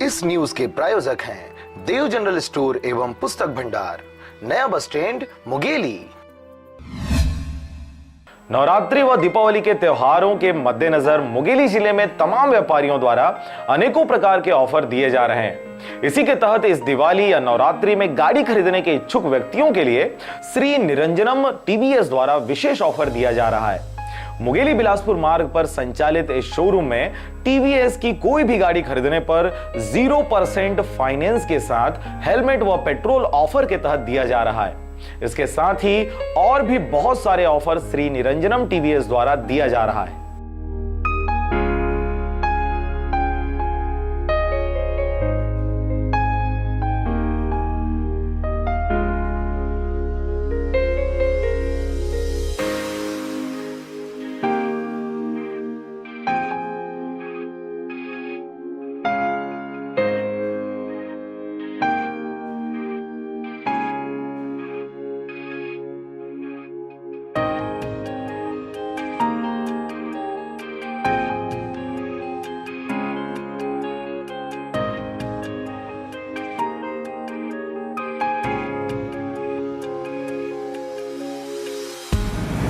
इस न्यूज के प्रायोजक हैं देव जनरल स्टोर एवं पुस्तक भंडार, नया बस स्टैंड, मुंगेली। नवरात्रि व दीपावली के त्योहारों के मद्देनजर मुंगेली जिले में तमाम व्यापारियों द्वारा अनेकों प्रकार के ऑफर दिए जा रहे हैं। इसी के तहत इस दिवाली या नवरात्रि में गाड़ी खरीदने के इच्छुक व्यक्तियों के लिए श्री निरंजनम टीवीएस द्वारा विशेष ऑफर दिया जा रहा है। मुंगेली बिलासपुर मार्ग पर संचालित इस शोरूम में टीवीएस की कोई भी गाड़ी खरीदने पर 0% फाइनेंस के साथ हेलमेट व पेट्रोल ऑफर के तहत दिया जा रहा है। इसके साथ ही और भी बहुत सारे ऑफर श्री निरंजनम टीवीएस द्वारा दिया जा रहा है।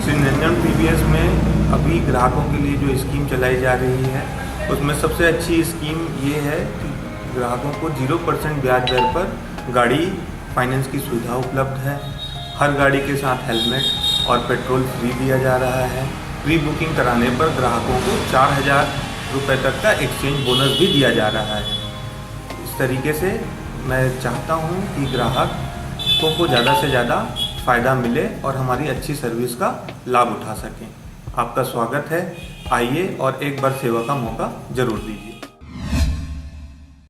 श्री निरंजन टीवीएस में अभी ग्राहकों के लिए जो स्कीम चलाई जा रही है उसमें सबसे अच्छी स्कीम ये है कि ग्राहकों को 0% ब्याज दर पर गाड़ी फाइनेंस की सुविधा उपलब्ध है। हर गाड़ी के साथ हेलमेट और पेट्रोल फ्री दिया जा रहा है। प्री बुकिंग कराने पर ग्राहकों को 4,000 रुपये तक का एक्सचेंज बोनस भी दिया जा रहा है। इस तरीके से मैं चाहता हूँ कि ग्राहकों को ज़्यादा से ज़्यादा फ़ायदा मिले और हमारी अच्छी सर्विस का लाभ उठा सकें। आपका स्वागत है, आइए और एक बार सेवा का मौका ज़रूर दीजिए।